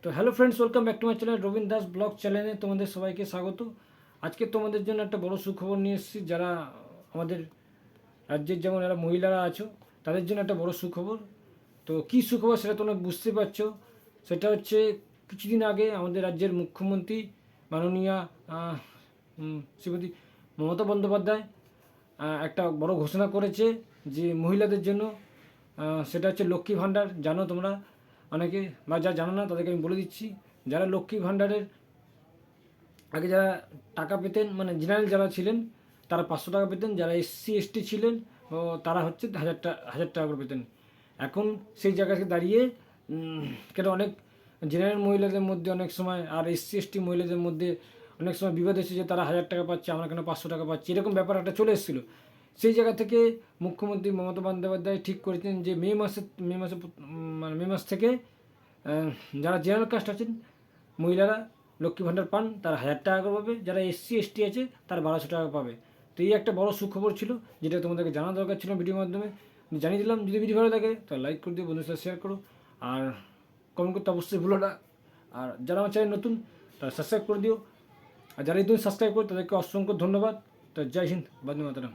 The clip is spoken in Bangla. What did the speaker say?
তো hello friends, welcome back to my channel Rabin Das blog চ্যানেলে তোমাদের সবাইকে স্বাগত। আজকে তোমাদের জন্য একটা বড় সুখবর নিয়ে এসেছি। যারা আমাদের রাজ্যের যেমন যারা মহিলারা আছো তাদের জন্য একটা বড় সুখবর। তো কী সুখবর সেটা তোমরা বুঝতে পারছো। সেটা হচ্ছে কিছুদিন আগে আমাদের রাজ্যের মুখ্যমন্ত্রী মাননীয়া শ্রীমতী মমতা বন্দ্যোপাধ্যায় একটা বড় ঘোষণা করেছে যে মহিলাদের জন্য সেটা হচ্ছে লক্ষ্মী ভাণ্ডার। জানো তোমরা অনেকে, বা যা জানো না তাদেরকে আমি বলে দিচ্ছি। যারা লক্ষ্মী ভাণ্ডারের আগে যারা টাকা পেতেন, মানে জেনারেল যারা ছিলেন তারা 500 টাকা পেতেন, যারা এসসি এসটি ছিলেন তারা হচ্ছে 1000 টাকা করে পেতেন। এখন সেই জায়গাকে দাঁড়িয়ে কেন অনেক জেনারেল মহিলাদের মধ্যে অনেক সময় আর এসসি এসটি মহিলাদের মধ্যে অনেক সময় বিবাদ এসেছে যে তারা 1000 টাকা পাচ্ছে, আমরা কেন 500 টাকা পাচ্ছি, এরকম ব্যাপার একটা চলে এসেছিলো। সেই জায়গা থেকে মুখ্যমন্ত্রী মমতা বন্দ্যোপাধ্যায় ঠিক করেছেন যে মে মাস থেকে যারা জেনারেল কাস্ট আছেন মহিলারা লক্ষ্মী ভাণ্ডার পান, তারা 1000 টাকা করে পাবে। যারা এসসি এসটি আছে তারা 1200 টাকা পাবে। তো এই একটা বড় সুখবর ছিল, যেটা তোমাদেরকে জানা দরকার ছিল ভিডিওর মাধ্যমে, জানিয়ে দিলাম। যদি ভিডিও ভালো লাগে তাহলে লাইক করে দিও, বন্ধুদের সাথে শেয়ার করো, আর কমেন্ট করতে অবশ্যই ভুলো না। আর যারা আমার চ্যানেল নতুন তারা সাবস্ক্রাইব করে দিও, আর যারা তুমি সাবস্ক্রাইব করো তাদেরকে অসংখ্য ধন্যবাদ। তো জয় হিন্দ, বন্দে মাতরম।